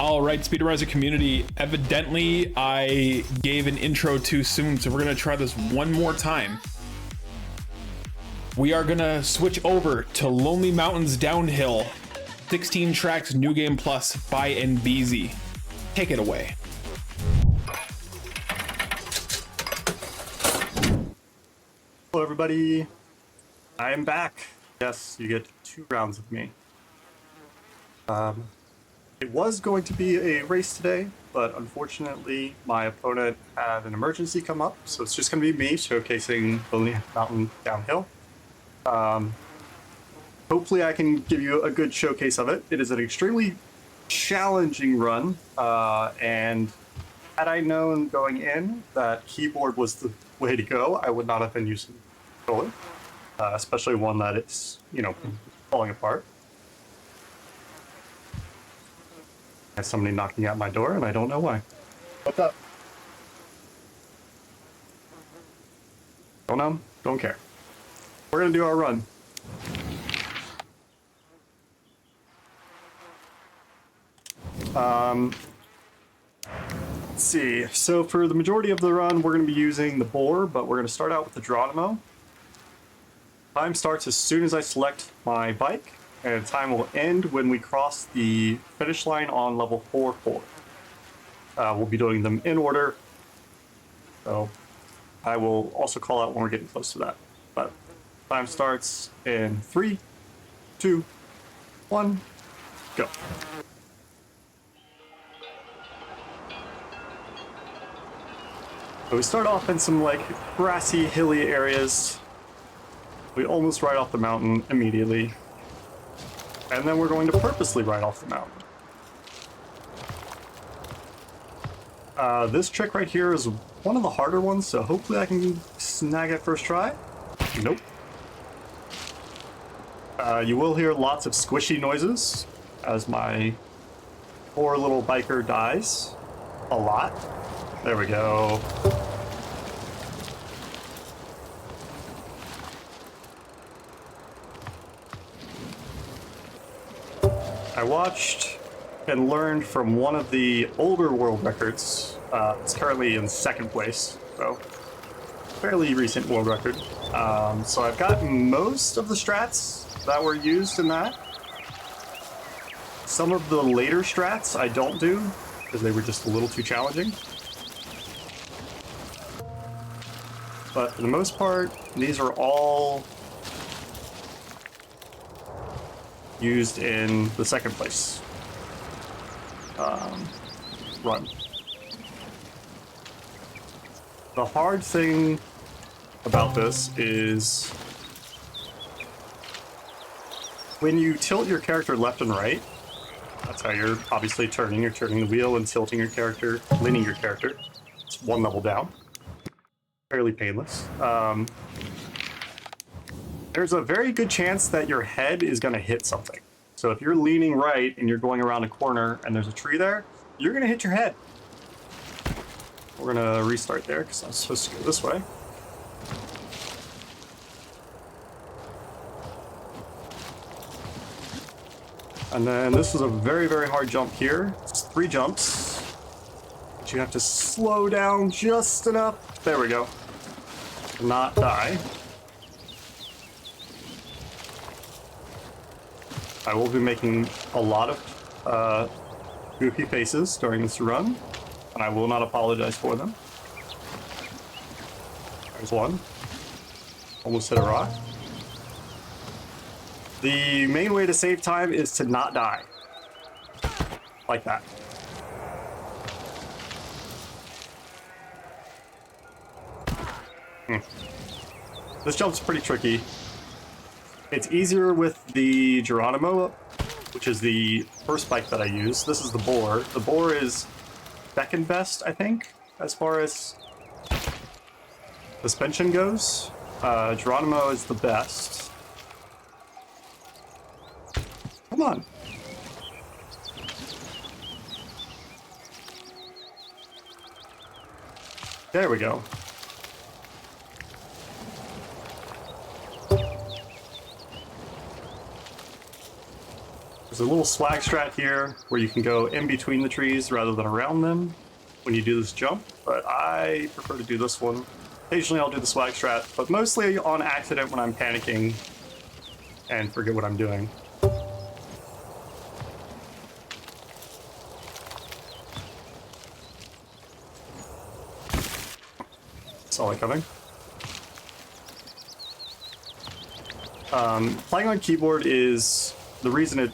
All right, Speedromizer community, evidently I gave an intro too soon, so we're gonna try this one more time. We are gonna switch over to Lonely Mountains Downhill, 16 tracks, New Game Plus by Enbyzee. Take it away. Hello everybody, I am back. Yes, you get 2 rounds with me. It was going to be a race today, but unfortunately my opponent had an emergency come up, so it's just going to be me showcasing Lonely Mountain Downhill. Hopefully I can give you a good showcase of it. It is an extremely challenging run, and had I known going in that keyboard was the way to go, I would not have been using controller, especially one that it's, falling apart. I have somebody knocking at my door, and I don't know why. What's up? Don't know, don't care. We're gonna do our run. Let's see. So for the majority of the run, we're going to be using the boar, but we're going to start out with the Geronimo. Time starts as soon as I select my bike, and time will end when we cross the finish line on level 4-4. We'll be doing them in order, so I will also call out when we're getting close to that. But time starts in 3, 2, 1, go. So we start off in some grassy, hilly areas. We almost ride off the mountain immediately. And then we're going to purposely ride off the mountain. This trick right here is one of the harder ones, so hopefully I can snag it first try. Nope. You will hear lots of squishy noises as my poor little biker dies. A lot. There we go. I watched and learned from one of the older world records. It's currently in 2nd place, so fairly recent world record. So I've got most of the strats that were used in that. Some of the later strats I don't do because they were just a little too challenging. But for the most part, these are all used in the 2nd place run. The hard thing about this is when you tilt your character left and right, that's how you're obviously turning. You're turning the wheel and tilting your character, leaning your character. It's 1 level down. Fairly painless. There's a very good chance that your head is going to hit something. So if you're leaning right and you're going around a corner and there's a tree there, you're going to hit your head. We're going to restart there because I'm supposed to go this way. And then this is a very, very hard jump here. It's 3 jumps. But you have to slow down just enough. There we go. Not die. I will be making a lot of goofy faces during this run, and I will not apologize for them. There's one. Almost hit a rock. The main way to save time is to not die. Like that. This jump's pretty tricky. It's easier with the Geronimo, which is the first bike that I use. This is the boar. The boar is second best, I think, as far as suspension goes. Geronimo is the best. Come on. There we go. There's There's a little swag strat here where you can go in between the trees rather than around them when you do this jump, but I prefer to do this one. Occasionally I'll do the swag strat, but mostly on accident when I'm panicking and forget what I'm doing. Saw it coming. Playing on keyboard is the reason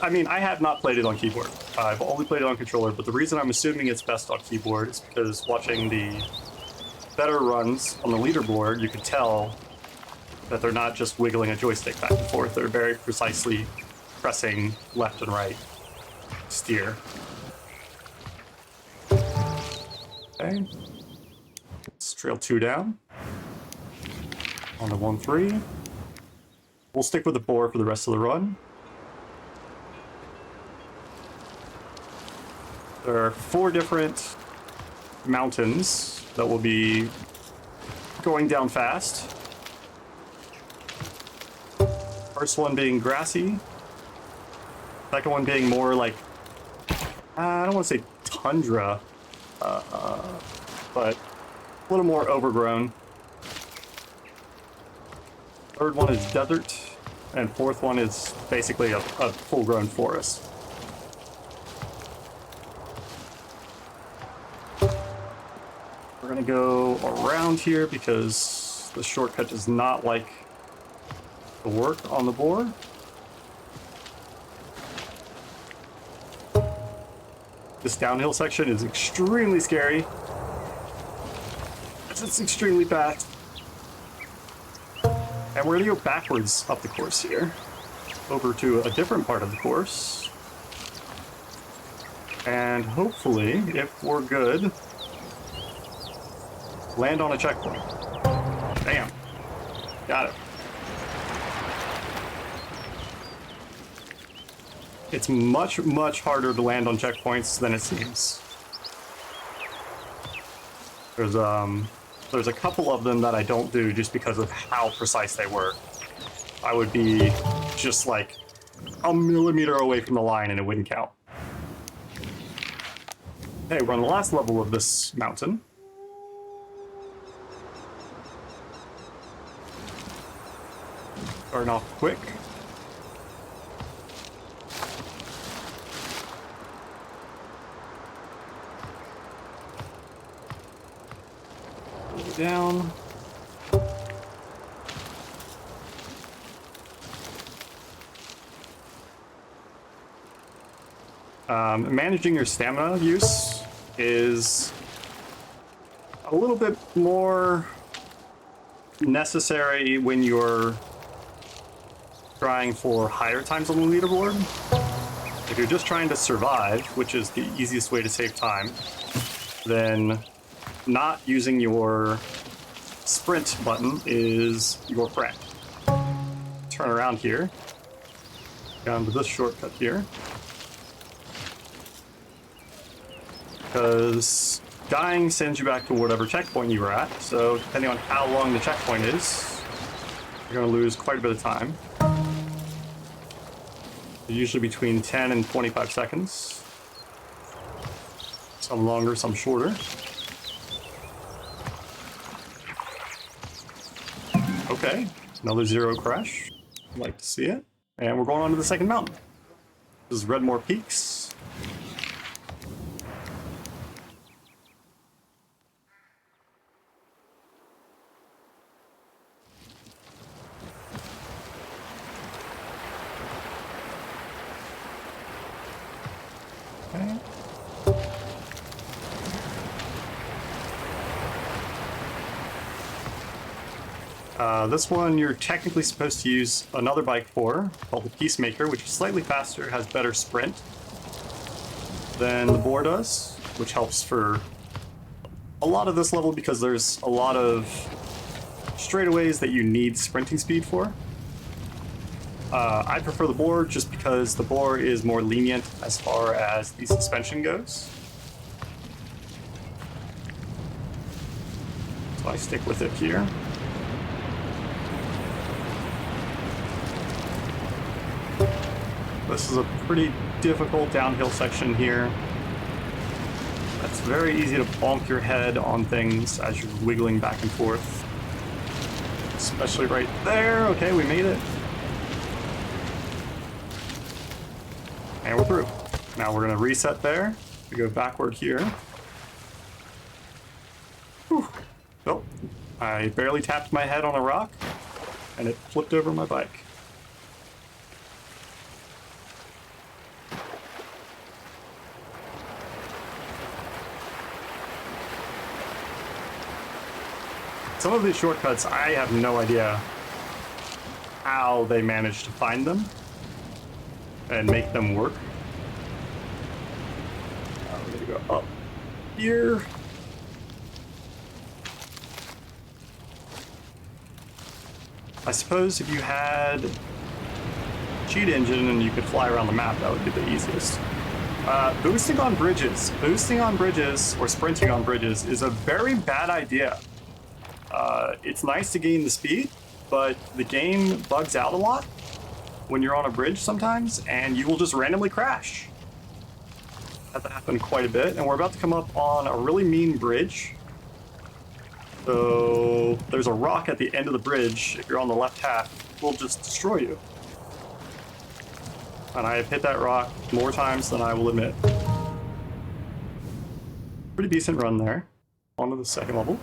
I mean, I have not played it on keyboard. I've only played it on controller, but the reason I'm assuming it's best on keyboard is because watching the better runs on the leaderboard, you can tell that they're not just wiggling a joystick back and forth. They're very precisely pressing left and right steer. Okay. Let's trail 2 down. On to 1-3. We'll stick with the 4 for the rest of the run. There are 4 different mountains that will be going down fast. First one being grassy. Second one being more like, I don't want to say tundra, but a little more overgrown. Third one is desert, and fourth one is basically a full-grown forest. We're gonna go around here because the shortcut does not like to work on the board. This downhill section is extremely scary. It's extremely fast. And we're gonna go backwards up the course here, over to a different part of the course. And hopefully, if we're good, land on a checkpoint. Bam. Got it. It's much, much harder to land on checkpoints than it seems. There's a couple of them that I don't do just because of how precise they were. I would be just like a millimeter away from the line and it wouldn't count. Okay, we're on the last level of this mountain. Starting off quick. Down. Managing your stamina use is a little bit more necessary when you're trying for higher times on the leaderboard. If you're just trying to survive, which is the easiest way to save time, then not using your sprint button is your friend. Turn around here, down to this shortcut here, because dying sends you back to whatever checkpoint you were at, so depending on how long the checkpoint is, you're going to lose quite a bit of time. Usually between 10 and 25 seconds. Some longer, some shorter. Okay, another 0 crash. I'd like to see it. And we're going on to the second mountain. This is Redmore Peaks. Okay. This one you're technically supposed to use another bike for, called the Peacemaker, which is slightly faster, has better sprint than the boar does, which helps for a lot of this level because there's a lot of straightaways that you need sprinting speed for. I prefer the boar just because the boar is more lenient as far as the suspension goes. So I stick with it here. This is a pretty difficult downhill section here. It's very easy to bonk your head on things as you're wiggling back and forth. Especially right there. Okay, we made it. And we're through. Now we're gonna reset there. We go backward here. Whew. Oh, I barely tapped my head on a rock and it flipped over my bike. Some of these shortcuts, I have no idea how they managed to find them and make them work. We're gonna go up here. I suppose if you had cheat engine and you could fly around the map, that would be the easiest. Boosting on bridges or sprinting on bridges is a very bad idea. It's nice to gain the speed, but the game bugs out a lot when you're on a bridge sometimes, and you will just randomly crash. That happened quite a bit, and we're about to come up on a really mean bridge. So there's a rock at the end of the bridge. If you're on the left half, it will just destroy you. And I have hit that rock more times than I will admit. Pretty decent run there. On to the second level.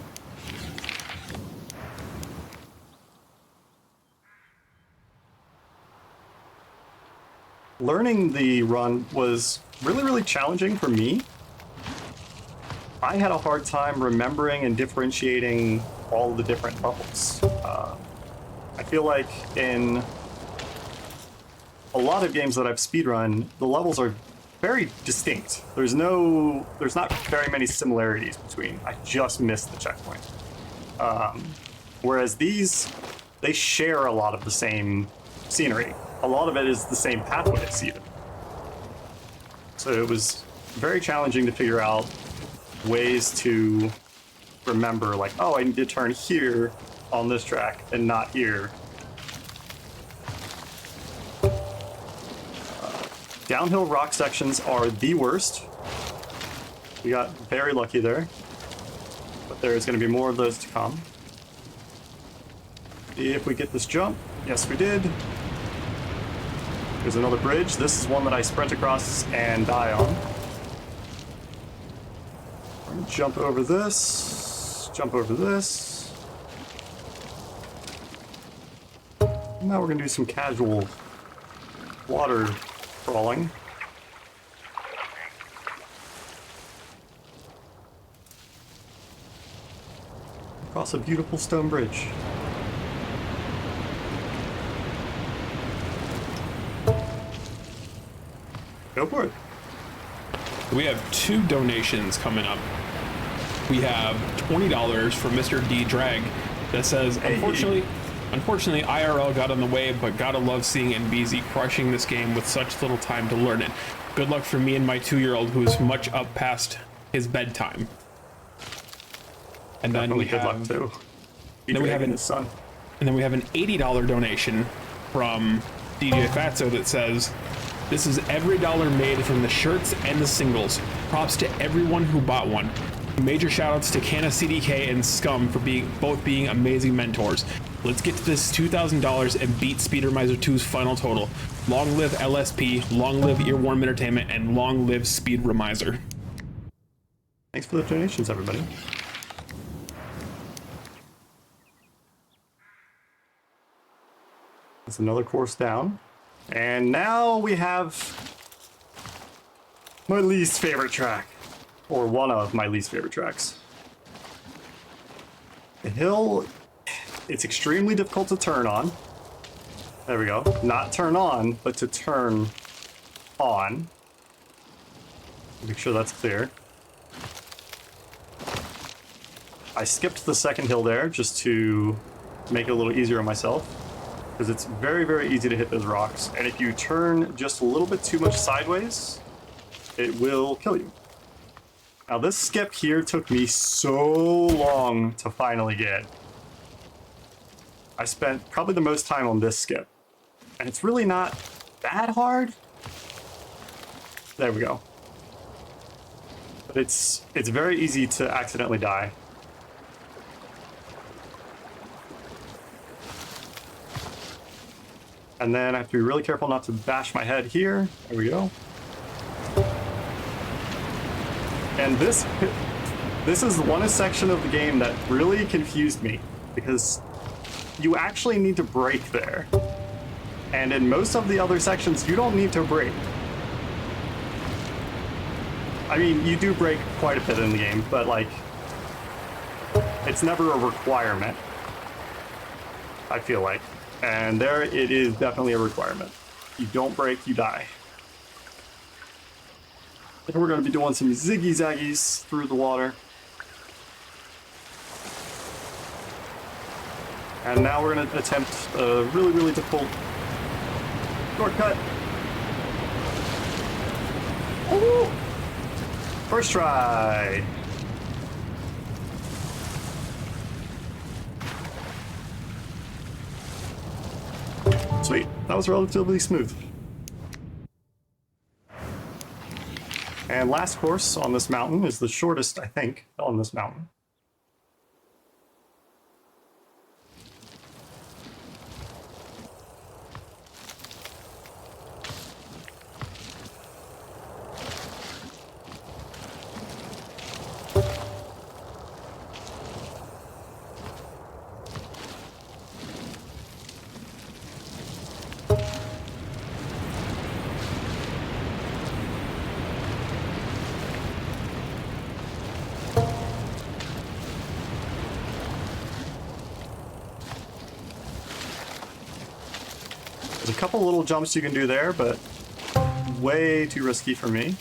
Learning the run was really challenging for me. I had a hard time remembering and differentiating all of the different levels. I feel like in a lot of games that I've speedrun, the levels are very distinct. There's not very many similarities between. I just missed the checkpoint. Whereas these, they share a lot of the same scenery. A lot of it is the same pathways even. So it was very challenging to figure out ways to remember, like, oh, I need to turn here on this track and not here. Downhill rock sections are the worst. We got very lucky there, but there's going to be more of those to come. See if we get this jump. Yes, we did. There's another bridge. This is one that I sprint across and die on. We're gonna jump over this, jump over this. Now we're gonna do some casual water crawling. Across a beautiful stone bridge. Go for it. We have 2 donations coming up. We have $20 from Mr. D Drag that says, unfortunately, IRL got in the way, but gotta love seeing Enbyzee crushing this game with such little time to learn it. Good luck for me and my 2-year-old who's much up past his bedtime. And then we good have, luck too. then we have his son. And then we have an $80 donation from DJ Fatso that says, this is every dollar made from the shirts and the singles. Props to everyone who bought one. Major shoutouts to Canna CDK and Scum for both being amazing mentors. Let's get to this $2,000 and beat Speedromizer 2's final total. Long live LSP, long live Earworm Entertainment, and long live Speedromizer. Thanks for the donations, everybody. That's another course down. And now we have my least favorite track, or one of my least favorite tracks. The hill, it's extremely difficult to turn on. There we go. Not turn on, but to turn on. Make sure that's clear. I skipped the second hill there just to make it a little easier on myself, because it's very easy to hit those rocks, and if you turn just a little bit too much sideways, it will kill you. Now this skip here took me so long to finally get. I spent probably the most time on this skip, and it's really not that hard. There we go. But it's very easy to accidentally die. And then I have to be really careful not to bash my head here. There we go. And this is one section of the game that really confused me, because you actually need to brake there. And in most of the other sections, you don't need to brake. I mean, you do brake quite a bit in the game, but like, it's never a requirement, I feel like. And there it is definitely a requirement. You don't brake, you die. And we're going to be doing some ziggy-zaggies through the water. And now we're going to attempt a really, really difficult shortcut. Ooh! First try. Sweet. That was relatively smooth. And last course on this mountain is the shortest, I think, on this mountain. There's a couple little jumps you can do there, but way too risky for me.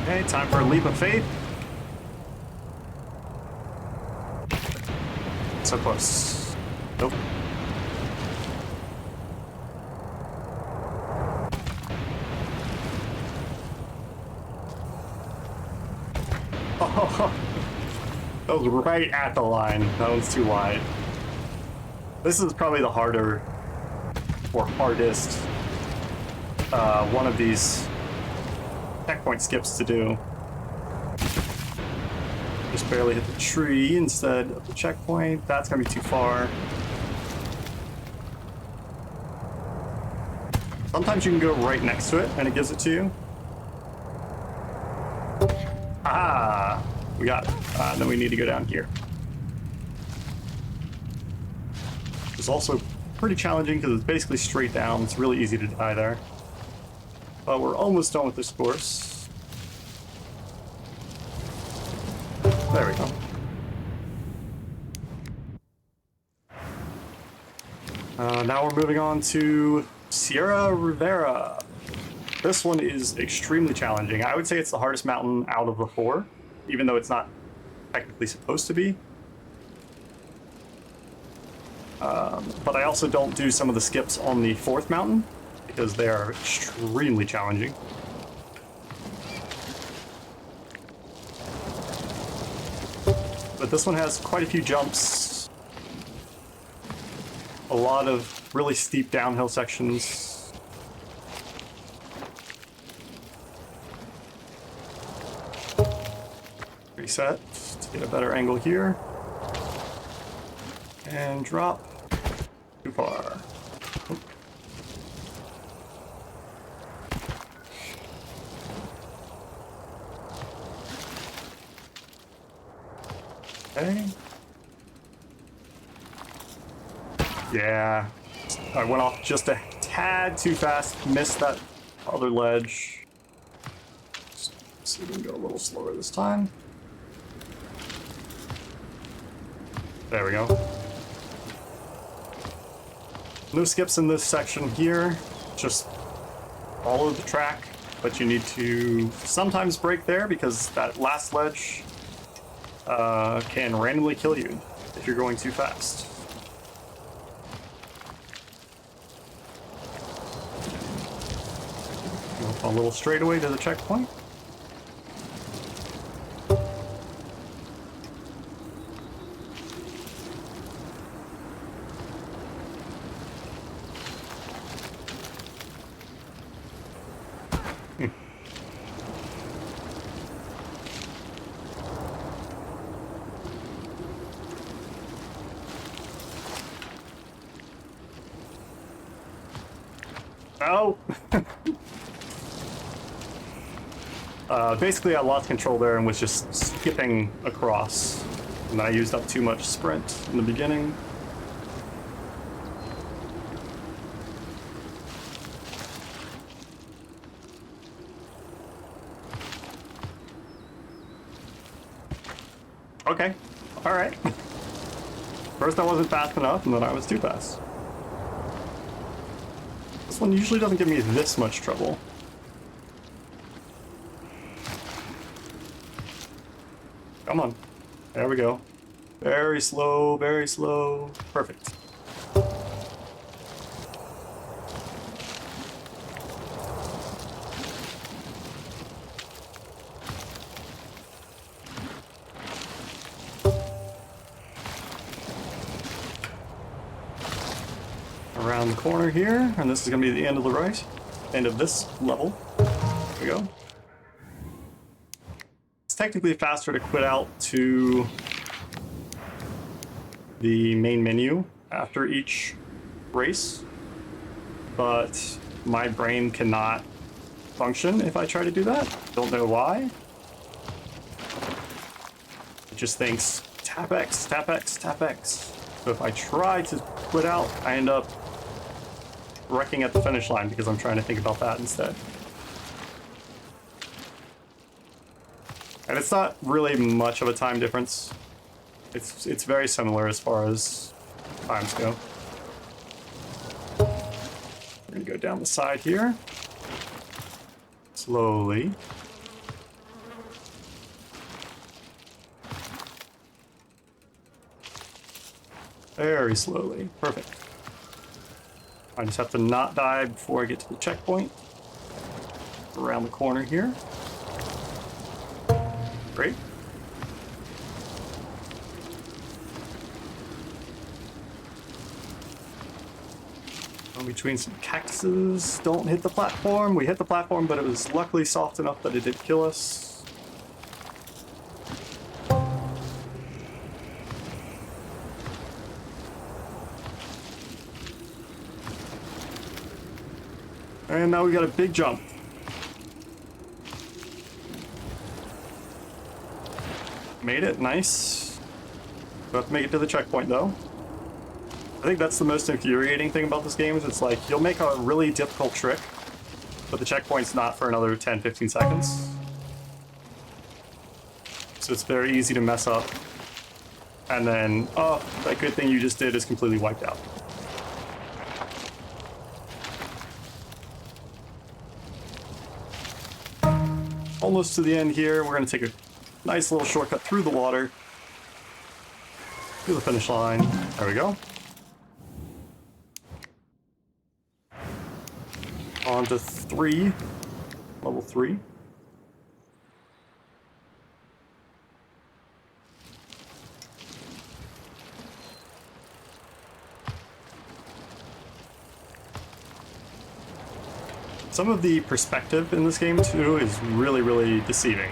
Okay, time for a leap of faith. So close. Nope. Oh, that was right at the line. That one's too wide. This is probably the harder or hardest one of these checkpoint skips to do. Just barely hit the tree instead of the checkpoint. That's gonna be too far. Sometimes you can go right next to it and it gives it to you. Ah, we got it. Then we need to go down here. It's also pretty challenging because it's basically straight down. It's really easy to die there. But we're almost done with this course. There we go. Now we're moving on to Sierra Rivera. This one is extremely challenging. I would say it's the hardest mountain out of the four, even though it's not technically supposed to be. But I also don't do some of the skips on the fourth mountain because they are extremely challenging. But this one has quite a few jumps, a lot of really steep downhill sections. Reset to get a better angle here. And drop. Too far. Okay. Yeah. I went off just a tad too fast. Missed that other ledge. Let's see if we can go a little slower this time. There we go. No skips in this section here. Just follow the track, but you need to sometimes brake there because that last ledge can randomly kill you if you're going too fast. A little straightaway to the checkpoint. Oh! Basically, I lost control there and was just skipping across. And I used up too much sprint in the beginning. Okay. Alright. First I wasn't fast enough, and then I was too fast. This one usually doesn't give me this much trouble. Come on. There we go. Very slow, very slow. Perfect. Around the corner here, and this is going to be the end of the right. End of this level. There we go. Technically faster to quit out to the main menu after each race, but my brain cannot function if I try to do that. Don't know why. It just thinks tap X, tap X, tap X. So if I try to quit out, I end up wrecking at the finish line because I'm trying to think about that instead. And it's not really much of a time difference. It's very similar as far as times go. We're gonna go down the side here. Slowly. Very slowly. Perfect. I just have to not die before I get to the checkpoint. Around the corner here. Great. Go between some cactuses. Don't hit the platform. We hit the platform, but it was luckily soft enough that it didn't kill us. And now we got a big jump. Made it, nice. We'll have to make it to the checkpoint though. I think that's the most infuriating thing about this game is it's like you'll make a really difficult trick, but the checkpoint's not for another 10-15 seconds. So it's very easy to mess up. And then, oh, that good thing you just did is completely wiped out. Almost to the end here. We're going to take a nice little shortcut through the water to the finish line. There we go. On to 3. Level 3. Some of the perspective in this game too is really, really deceiving.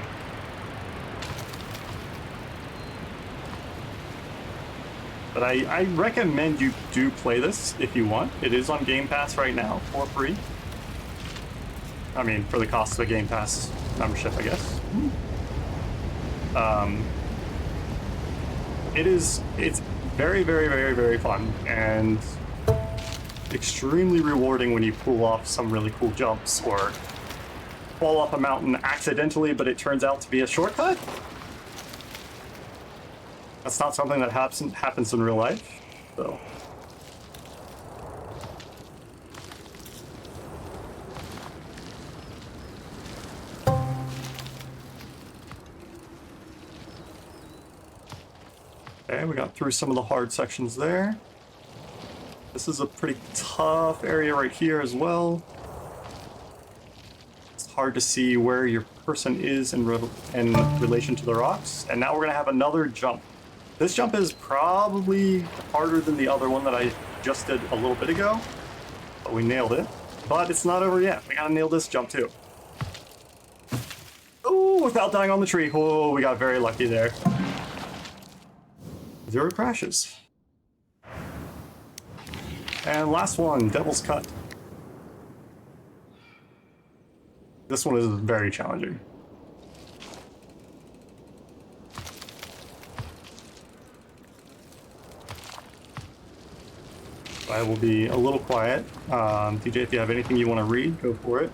But I recommend you do play this if you want. It is on Game Pass right now for free. I mean, for the cost of a Game Pass membership, I guess. It's very, very, very, very fun and extremely rewarding when you pull off some really cool jumps or fall off a mountain accidentally, but it turns out to be a shortcut. That's not something that happens in real life, so. Okay, we got through some of the hard sections there. This is a pretty tough area right here as well. hard to see where your person is in relation to the rocks. And now we're going to have another jump. This jump is probably harder than the other one that I just did a little bit ago, but we nailed it. But it's not over yet. We got to nail this jump too. Oh, without dying on the tree. Oh, we got very lucky there. 0 crashes. And last one, Devil's Cut. This one is very challenging. I will be a little quiet. DJ, if you have anything you want to read, go for it.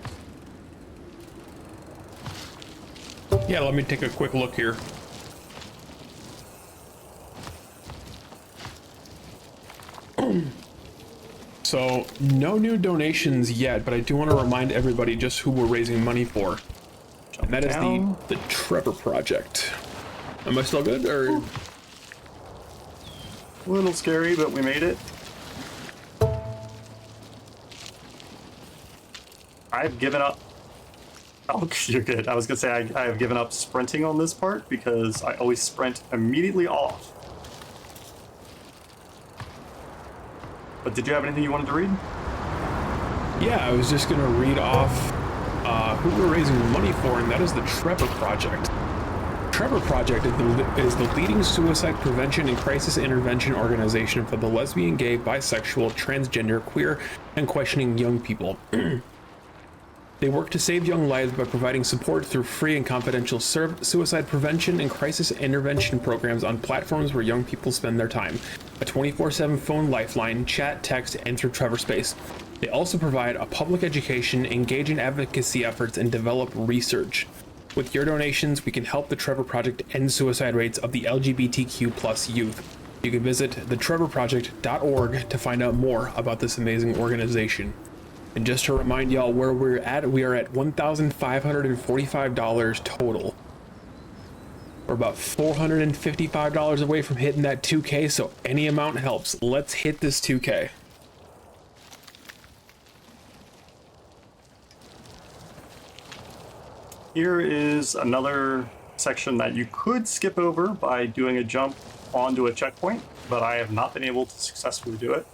Yeah, let me take a quick look here. So, no new donations yet, but I do want to remind everybody just who we're raising money for. And that is the Trevor Project. Am I still good, or? A little scary, but we made it. I've given up. Oh, you're good. I was gonna say I have given up sprinting on this part because I always sprint immediately off. But did you have anything you wanted to read? Yeah, I was just gonna read off who we're raising money for, and that is the Trevor Project. Trevor Project is the leading suicide prevention and crisis intervention organization for the lesbian, gay, bisexual, transgender, queer, and questioning young people. They work to save young lives by providing support through free and confidential suicide prevention and crisis intervention programs on platforms where young people spend their time. A 24/7 phone lifeline, chat, text, and through Trevor Space. They also provide a public education, engage in advocacy efforts, and develop research. With your donations, we can help the Trevor Project end suicide rates of the LGBTQ+ youth. You can visit thetrevorproject.org to find out more about this amazing organization. And just to remind y'all where we're at, we are at $1,545 total. We're about $455 away from hitting that 2K, so any amount helps. Let's hit this 2K. Here is another section that you could skip over by doing a jump onto a checkpoint, but I have not been able to successfully do it.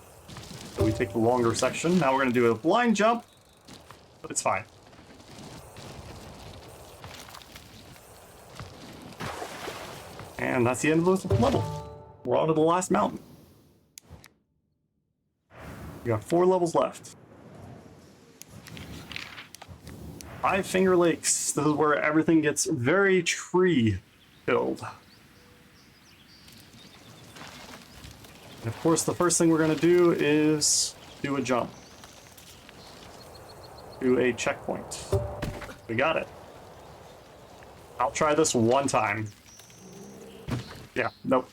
So we take the longer section. Now we're going to do a blind jump, but it's fine. And that's the end of the level. We're on to the last mountain. We got 4 levels left. 5 Finger Lakes. This is where everything gets very tree-filled. And of course, the first thing we're going to do is do a jump to a checkpoint. We got it. I'll try this one time. Yeah, nope.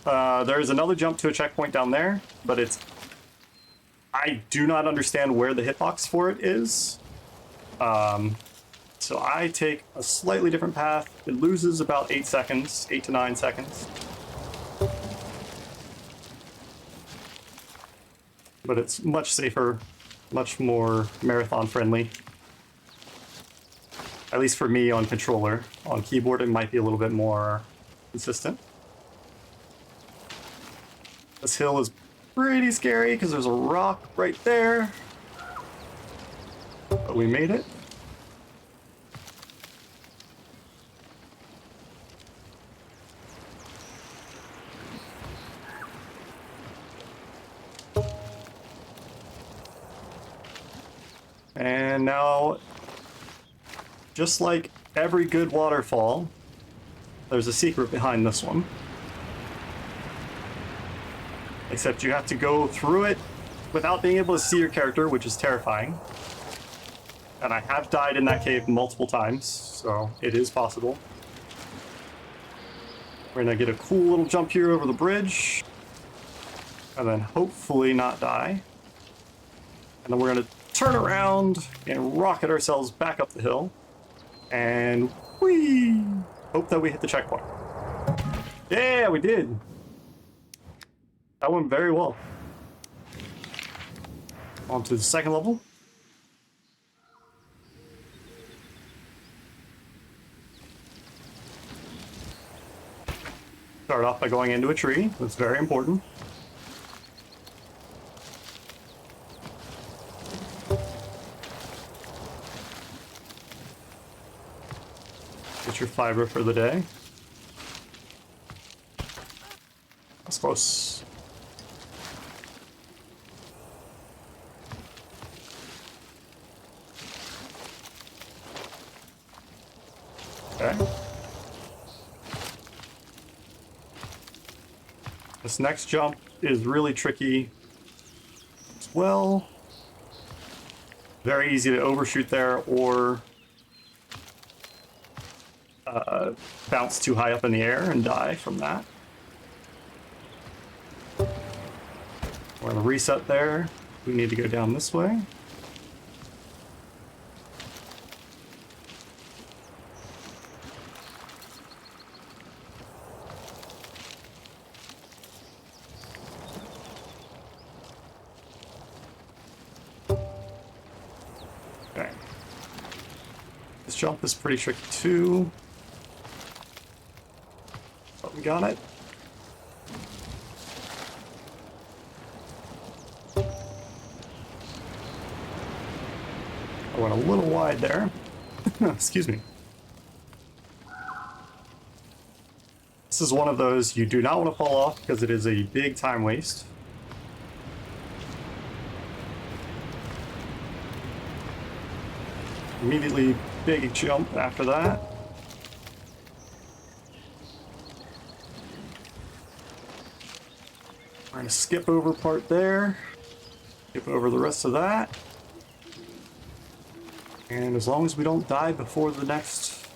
There's another jump to a checkpoint down there, but I do not understand where the hitbox for it is. So I take a slightly different path. It loses about 8 seconds, 8 to 9 seconds. But it's much safer, much more marathon friendly. At least for me on controller. On keyboard, it might be a little bit more consistent. This hill is pretty scary because there's a rock right there. But we made it. And now, just like every good waterfall, there's a secret behind this one. Except you have to go through it without being able to see your character, which is terrifying. And I have died in that cave multiple times, so it is possible. We're gonna get a cool little jump here over the bridge. And then hopefully not die. And then we're gonna turn around and rocket ourselves back up the hill. And whee! Hope that we hit the checkpoint. Yeah, we did. That went very well. On to the second level. Start off by going into a tree. That's very important. Get your fiber for the day. That's close. Okay. This next jump is really tricky as well. Very easy to overshoot there or bounce too high up in the air and die from that. We're gonna reset there. We need to go down this way. Okay. This jump is pretty tricky too. But we got it. I went a little wide there. Excuse me. This is one of those you do not want to fall off because it is a big time waste. Immediately big jump after that. We're gonna skip over part there. Skip over the rest of that. And as long as we don't die before the next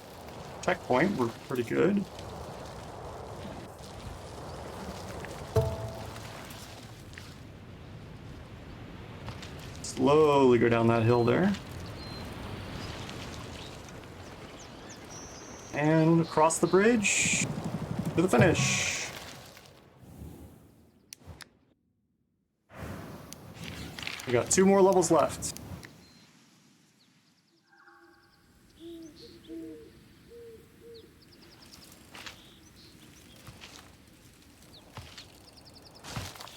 checkpoint, we're pretty good. Slowly go down that hill there. And across the bridge to the finish. We got 2 more levels left.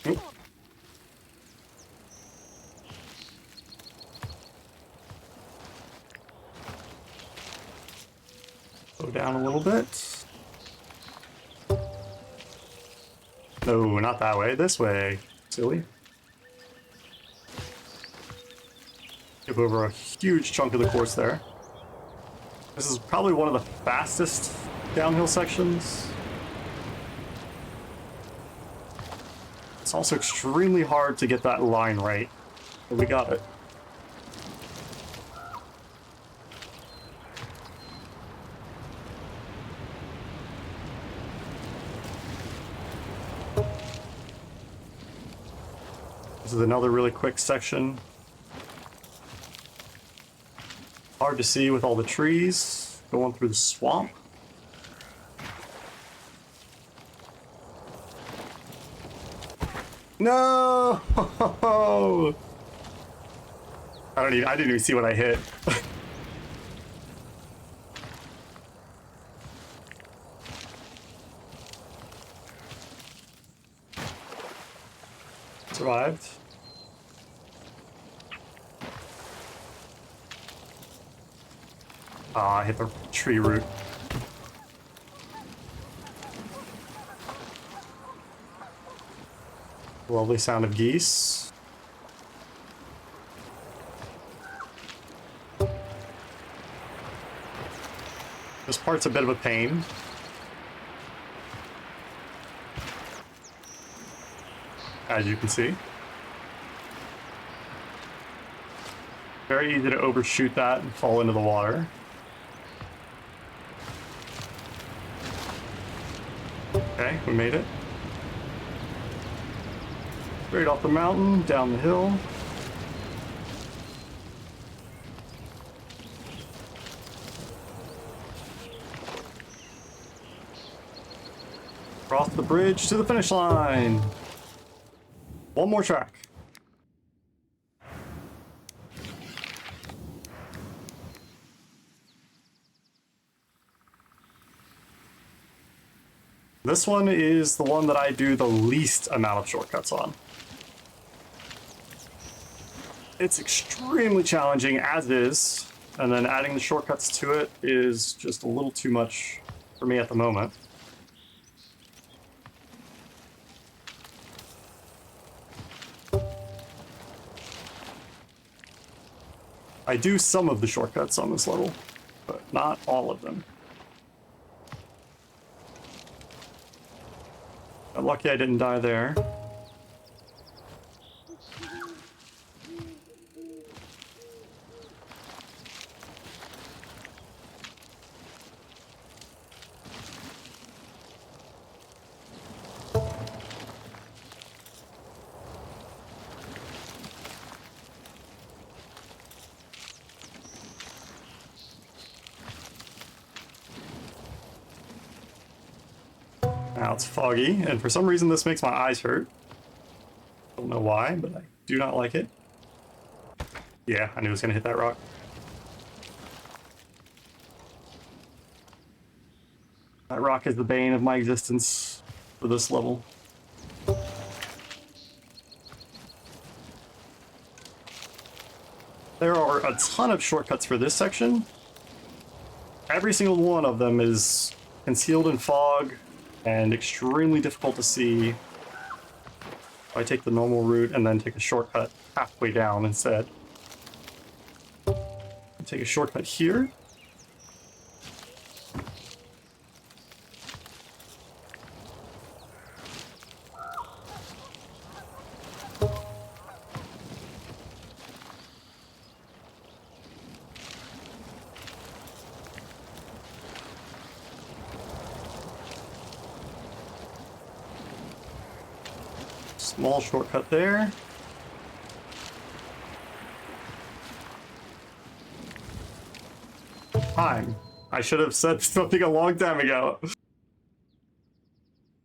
Oop. Go down a little bit. No, not that way. This way. Silly. Skip over a huge chunk of the course there. This is probably one of the fastest downhill sections. It's also extremely hard to get that line right, but we got it. This is another really quick section. Hard to see with all the trees going through the swamp. No! I didn't even see what I hit. Survived. Ah, I hit the tree root. Lovely sound of geese. This part's a bit of a pain. As you can see. Very easy to overshoot that and fall into the water. Okay, we made it. Straight off the mountain, down the hill. Across the bridge to the finish line. One more track. This one is the one that I do the least amount of shortcuts on. It's extremely challenging as is, and then adding the shortcuts to it is just a little too much for me at the moment. I do some of the shortcuts on this level, but not all of them. I'm lucky I didn't die there. Now it's foggy, and for some reason this makes my eyes hurt. Don't know why, but I do not like it. Yeah, I knew it was gonna hit that rock. That rock is the bane of my existence for this level. There are a ton of shortcuts for this section. Every single one of them is concealed in fog and extremely difficult to see. I take the normal route and then take a shortcut halfway down instead. Take a shortcut here. Small shortcut there. Time. I should have said something a long time ago.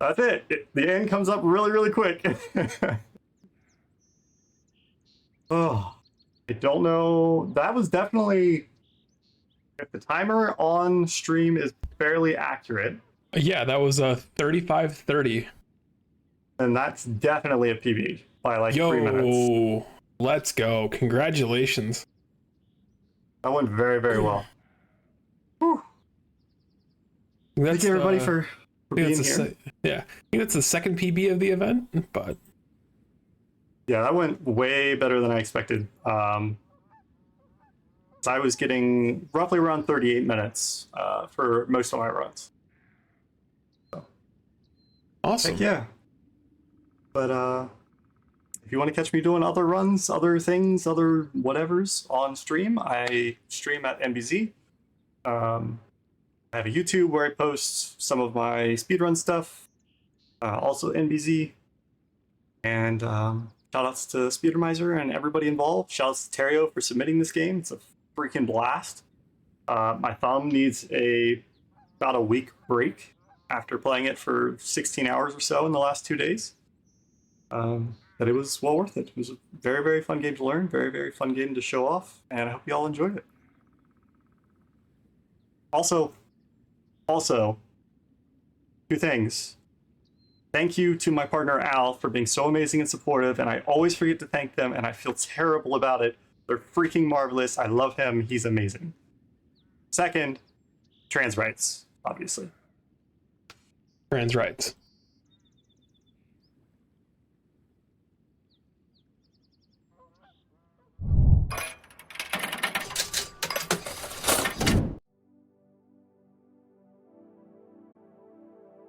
That's it. The end comes up really, really quick. Oh, I don't know. That was definitely... If the timer on stream is fairly accurate... Yeah, that was a 35:30. And that's definitely a PB by like 3 minutes. Yo, let's go. Congratulations. That went very, very well. Whew. Thank you everybody for being here. Yeah, I think that's the second PB of the event, but... Yeah, that went way better than I expected. I was getting roughly around 38 minutes for most of my runs. So. Awesome. Heck yeah. But if you want to catch me doing other runs, other things, other whatevers on stream, I stream at Enbyzee. I have a YouTube where I post some of my speedrun stuff. Also Enbyzee. And shoutouts to Speedromizer and everybody involved. Shoutouts to Terrio for submitting this game. It's a freaking blast. My thumb needs about a week break after playing it for 16 hours or so in the last 2 days. But it was well worth it. It was a very, very fun game to learn, very, very fun game to show off, and I hope you all enjoyed it. Also, 2 things. Thank you to my partner Al for being so amazing and supportive, and I always forget to thank them, and I feel terrible about it. They're freaking marvelous. I love him. He's amazing. Second, trans rights, obviously. Trans rights.